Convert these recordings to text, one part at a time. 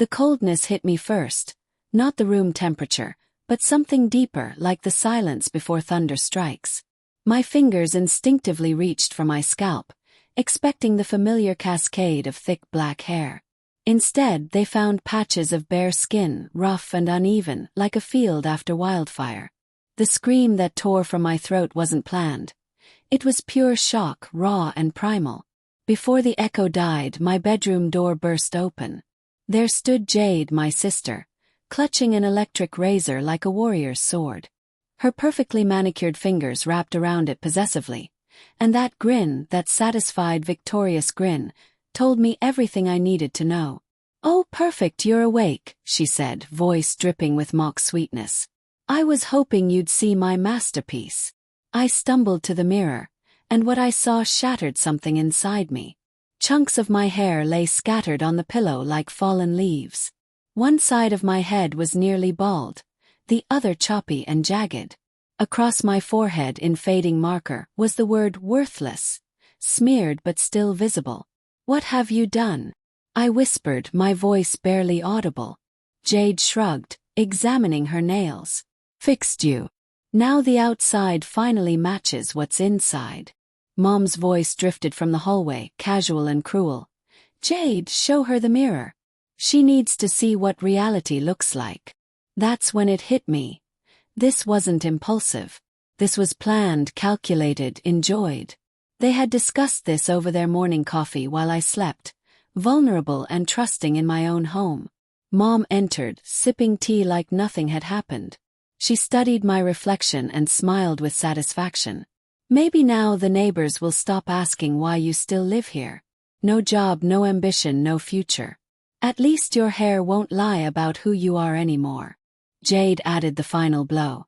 The coldness hit me first, not the room temperature, but something deeper like the silence before thunder strikes. My fingers instinctively reached for my scalp, expecting the familiar cascade of thick black hair. Instead, they found patches of bare skin, rough and uneven, like a field after wildfire. The scream that tore from my throat wasn't planned. It was pure shock, raw and primal. Before the echo died, my bedroom door burst open. There stood Jade, my sister, clutching an electric razor like a warrior's sword. Her perfectly manicured fingers wrapped around it possessively, and that grin, that satisfied, victorious grin, told me everything I needed to know. "Oh, perfect, you're awake," she said, voice dripping with mock sweetness. "I was hoping you'd see my masterpiece." I stumbled to the mirror, and what I saw shattered something inside me. Chunks of my hair lay scattered on the pillow like fallen leaves. One side of my head was nearly bald, the other choppy and jagged. Across my forehead in fading marker was the word worthless, smeared but still visible. "What have you done?" I whispered, my voice barely audible. Jade shrugged, examining her nails. "Fixed you. Now the outside finally matches what's inside." Mom's voice drifted from the hallway, casual and cruel. "Jade, show her the mirror. She needs to see what reality looks like." That's when it hit me. This wasn't impulsive. This was planned, calculated, enjoyed. They had discussed this over their morning coffee while I slept, vulnerable and trusting in my own home. Mom entered, sipping tea like nothing had happened. She studied my reflection and smiled with satisfaction. "Maybe now the neighbors will stop asking why you still live here. No job, no ambition, no future. At least your hair won't lie about who you are anymore." Jade added the final blow.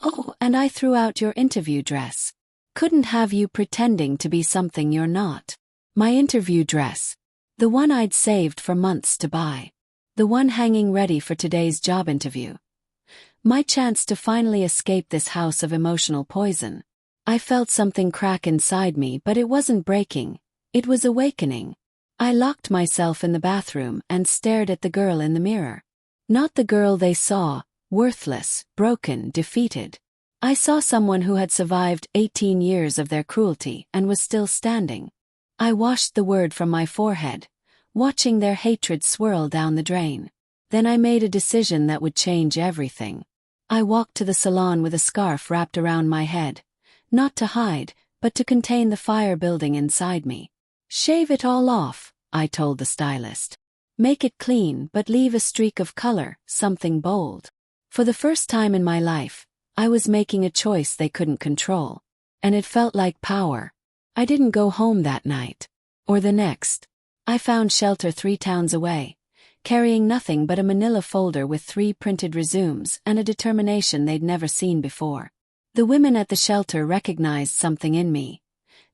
"Oh, and I threw out your interview dress. Couldn't have you pretending to be something you're not." My interview dress. The one I'd saved for months to buy. The one hanging ready for today's job interview. My chance to finally escape this house of emotional poison. I felt something crack inside me, but it wasn't breaking. It was awakening. I locked myself in the bathroom and stared at the girl in the mirror. Not the girl they saw, worthless, broken, defeated. I saw someone who had survived 18 years of their cruelty and was still standing. I washed the word from my forehead, watching their hatred swirl down the drain. Then I made a decision that would change everything. I walked to the salon with a scarf wrapped around my head, not to hide, but to contain the fire building inside me. "Shave it all off," I told the stylist. "Make it clean, but leave a streak of color, something bold." For the first time in my life, I was making a choice they couldn't control. And it felt like power. I didn't go home that night. Or the next. I found shelter 3 towns away, carrying nothing but a manila folder with 3 printed resumes and a determination they'd never seen before. The women at the shelter recognized something in me.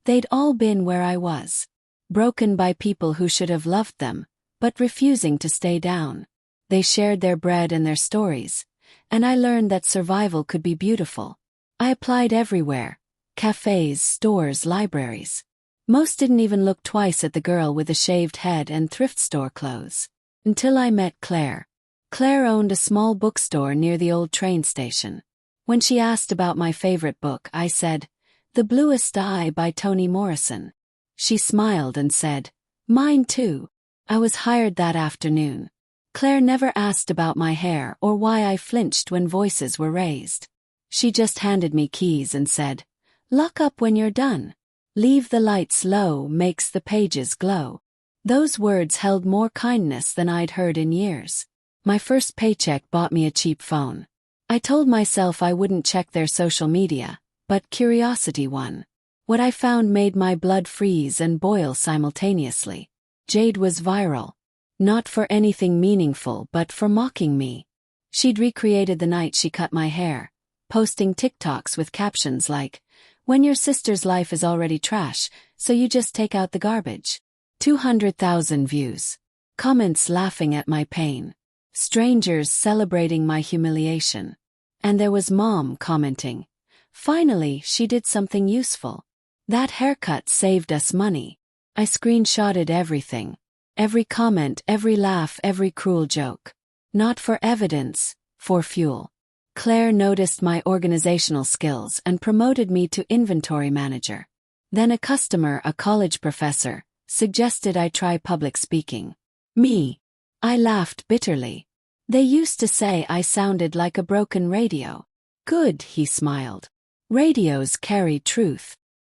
They'd all been where I was. Broken by people who should have loved them, but refusing to stay down. They shared their bread and their stories, and I learned that survival could be beautiful. I applied everywhere. Cafes, stores, libraries. Most didn't even look twice at the girl with the shaved head and thrift store clothes. Until I met Claire. Claire owned a small bookstore near the old train station. When she asked about my favorite book, I said, "The Bluest Eye by Toni Morrison." She smiled and said, "Mine too." I was hired that afternoon. Claire never asked about my hair or why I flinched when voices were raised. She just handed me keys and said, "Lock up when you're done. Leave the lights low, makes the pages glow." Those words held more kindness than I'd heard in years. My first paycheck bought me a cheap phone. I told myself I wouldn't check their social media, but curiosity won. What I found made my blood freeze and boil simultaneously. Jade was viral. Not for anything meaningful but for mocking me. She'd recreated the night she cut my hair, posting TikToks with captions like, "When your sister's life is already trash, so you just take out the garbage." 200,000 views. Comments laughing at my pain. Strangers celebrating my humiliation. And there was Mom commenting, "Finally, she did something useful. That haircut saved us money." I screenshotted everything. Every comment, every laugh, every cruel joke. Not for evidence, for fuel. Claire noticed my organizational skills and promoted me to inventory manager. Then a customer, a college professor, suggested I try public speaking. Me. I laughed bitterly. They used to say I sounded like a broken radio. Good, he smiled. Radios carry truth.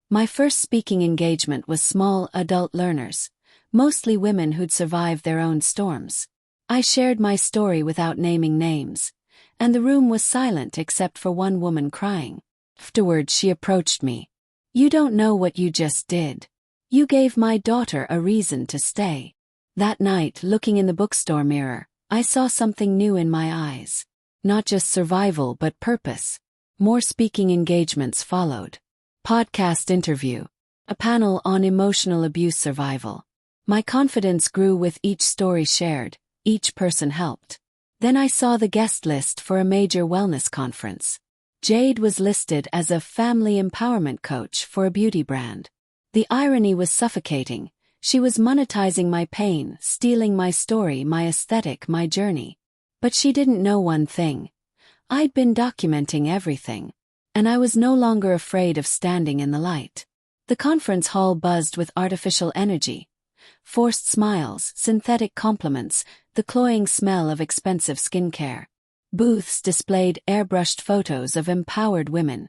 My first speaking engagement was small adult learners, mostly women who'd survived their own storms. I shared my story without naming names, and the room was silent except for one woman crying. Afterwards she approached me. You don't know what you just did. You gave my daughter a reason to stay. That night, looking in the bookstore mirror, I saw something new in my eyes. Not just survival but purpose. More speaking engagements followed. Podcast interview. A panel on emotional abuse survival. My confidence grew with each story shared, each person helped. Then I saw the guest list for a major wellness conference. Jade was listed as a family empowerment coach for a beauty brand. The irony was suffocating. She was monetizing my pain, stealing my story, my aesthetic, my journey. But she didn't know one thing. I'd been documenting everything. And I was no longer afraid of standing in the light. The conference hall buzzed with artificial energy. Forced smiles, synthetic compliments, the cloying smell of expensive skincare. Booths displayed airbrushed photos of empowered women,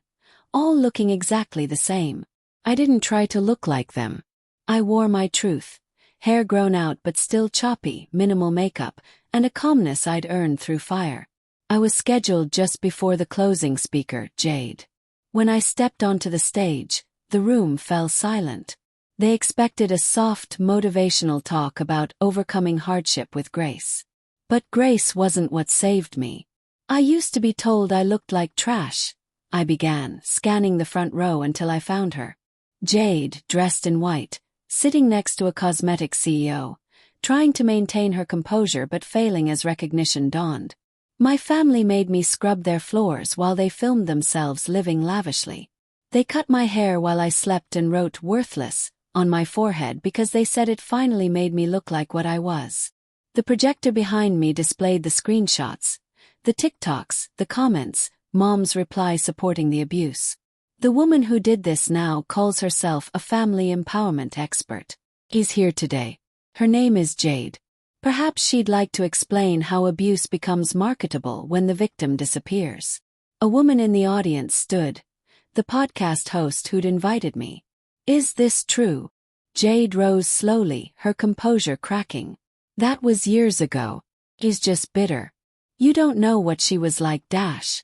all looking exactly the same. I didn't try to look like them. I wore my truth, hair grown out but still choppy, minimal makeup, and a calmness I'd earned through fire. I was scheduled just before the closing speaker, Jade. When I stepped onto the stage, the room fell silent. They expected a soft, motivational talk about overcoming hardship with grace. But grace wasn't what saved me. I used to be told I looked like trash. I began, scanning the front row until I found her. Jade, dressed in white, sitting next to a cosmetics CEO, trying to maintain her composure but failing as recognition dawned. My family made me scrub their floors while they filmed themselves living lavishly. They cut my hair while I slept and wrote "worthless" on my forehead because they said it finally made me look like what I was. The projector behind me displayed the screenshots, the TikToks, the comments, mom's reply supporting the abuse. The woman who did this now calls herself a family empowerment expert. Is here today. Her name is Jade. Perhaps she'd like to explain how abuse becomes marketable when the victim disappears. A woman in the audience stood, the podcast host who'd invited me. Is this true? Jade rose slowly, her composure cracking. That was years ago. He's just bitter. You don't know what she was like, dash.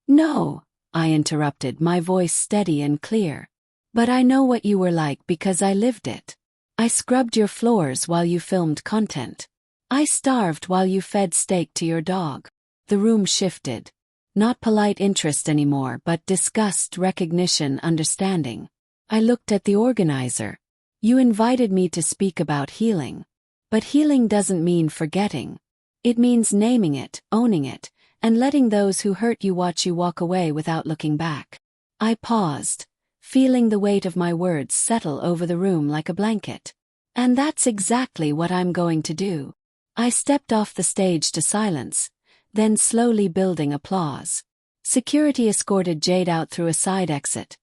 No, I interrupted, my voice steady and clear. But I know what you were like because I lived it. I scrubbed your floors while you filmed content. I starved while you fed steak to your dog. The room shifted. Not polite interest anymore, but disgust, recognition, understanding. I looked at the organizer. You invited me to speak about healing. But healing doesn't mean forgetting. It means naming it, owning it, and letting those who hurt you watch you walk away without looking back. I paused, feeling the weight of my words settle over the room like a blanket. And that's exactly what I'm going to do. I stepped off the stage to silence, then slowly building applause. Security escorted Jade out through a side exit.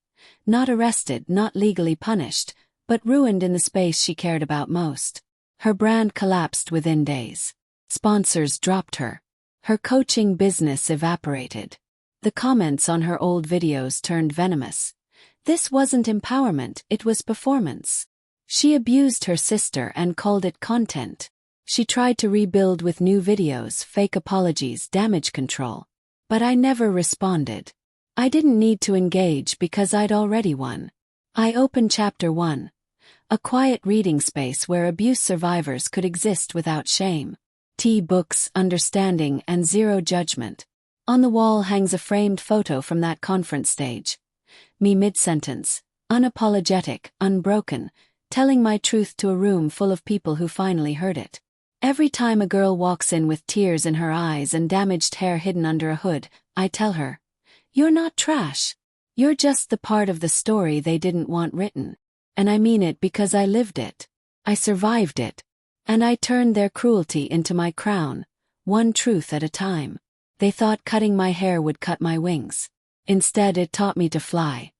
Not arrested, not legally punished, but ruined in the space she cared about most. Her brand collapsed within days. Sponsors dropped her. Her coaching business evaporated. The comments on her old videos turned venomous. This wasn't empowerment, it was performance. She abused her sister and called it content. She tried to rebuild with new videos, fake apologies, damage control. But I never responded. I didn't need to engage because I'd already won. I opened Chapter 1. A quiet reading space where abuse survivors could exist without shame. Tea, books, understanding, and zero judgment. On the wall hangs a framed photo from that conference stage. Me mid-sentence, unapologetic, unbroken, telling my truth to a room full of people who finally heard it. Every time a girl walks in with tears in her eyes and damaged hair hidden under a hood, I tell her, "You're not trash. You're just the part of the story they didn't want written." And I mean it because I lived it. I survived it. And I turned their cruelty into my crown, one truth at a time. They thought cutting my hair would cut my wings. Instead, it taught me to fly.